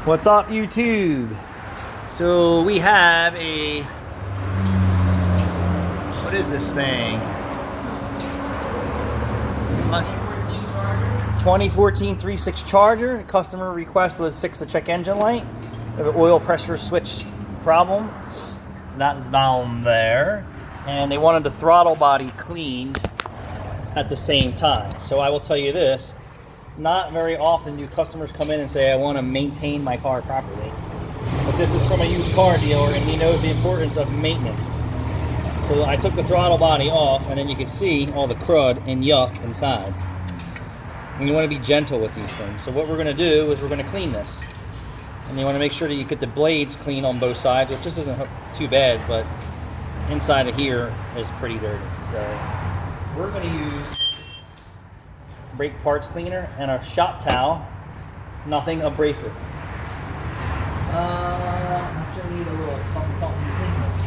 What's up, YouTube? So we have a, what is this thing? 2014 3.6 Charger. The customer request was fix the check engine light. We have an oil pressure switch problem. That's down there. And they wanted the throttle body cleaned at the same time. So I will tell you this, not very often do customers come in and say, I want to maintain my car properly. But this is from a used car dealer and he knows the importance of maintenance. So I took the throttle body off and then you can see all the crud and yuck inside. And you want to be gentle with these things. So what we're going to do is we're going to clean this. And you want to make sure that you get the blades clean on both sides, which just isn't too bad, but inside of here is pretty dirty. So we're going to use brake parts cleaner and a shop towel, nothing abrasive. Actually need a little something to clean with.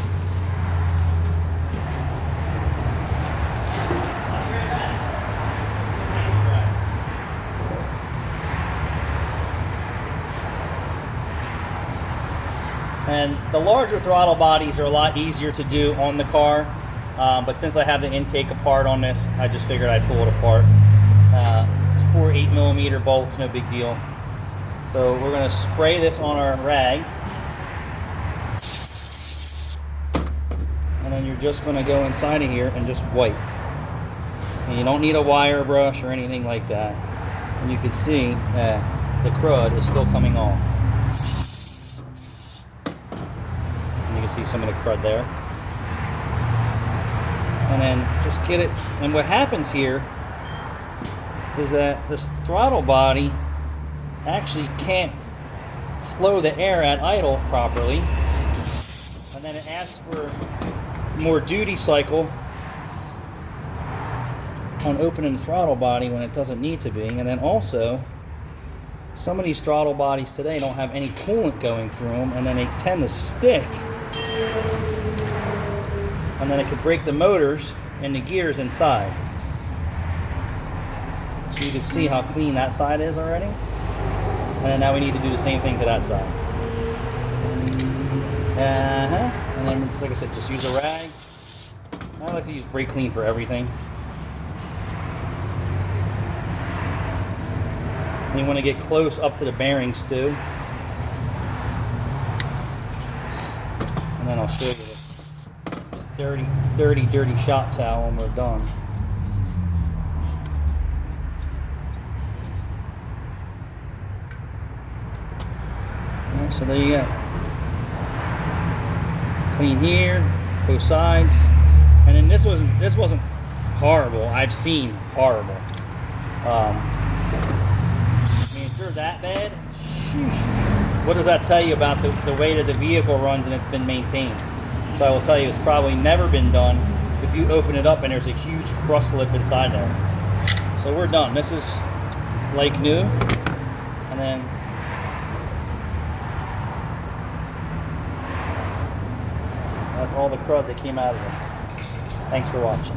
And the larger throttle bodies are a lot easier to do on the car, but since I have the intake apart on this, I just figured I'd pull it apart. It's 4 8mm bolts, no big deal. So we're going to spray this on our rag, and then you're just going to go inside of here and just wipe. And you don't need a wire brush or anything like that. And you can see that the crud is still coming off. You can see some of the crud there. And then just get it. And what happens here is that this throttle body actually can't flow the air at idle properly. And then it asks for more duty cycle on opening the throttle body when it doesn't need to be. And then also, some of these throttle bodies today don't have any coolant going through them, and then they tend to stick. And then it could break the motors and the gears inside. So you can see how clean that side is already. And then now we need to do the same thing to that side. And then, like I said, just use a rag. I like to use brake clean for everything. And you want to get close up to the bearings too. And then I'll show you this dirty shop towel when we're done. Alright, so there you go. Clean here, both sides. And then this wasn't horrible. I've seen horrible. I mean, if you're that bad, sheesh. What does that tell you about the way that the vehicle runs and it's been maintained? So I will tell you, it's probably never been done if you open it up and there's a huge crust lip inside there. So we're done. This is like new. And then that's all the crud that came out of this. Thanks for watching.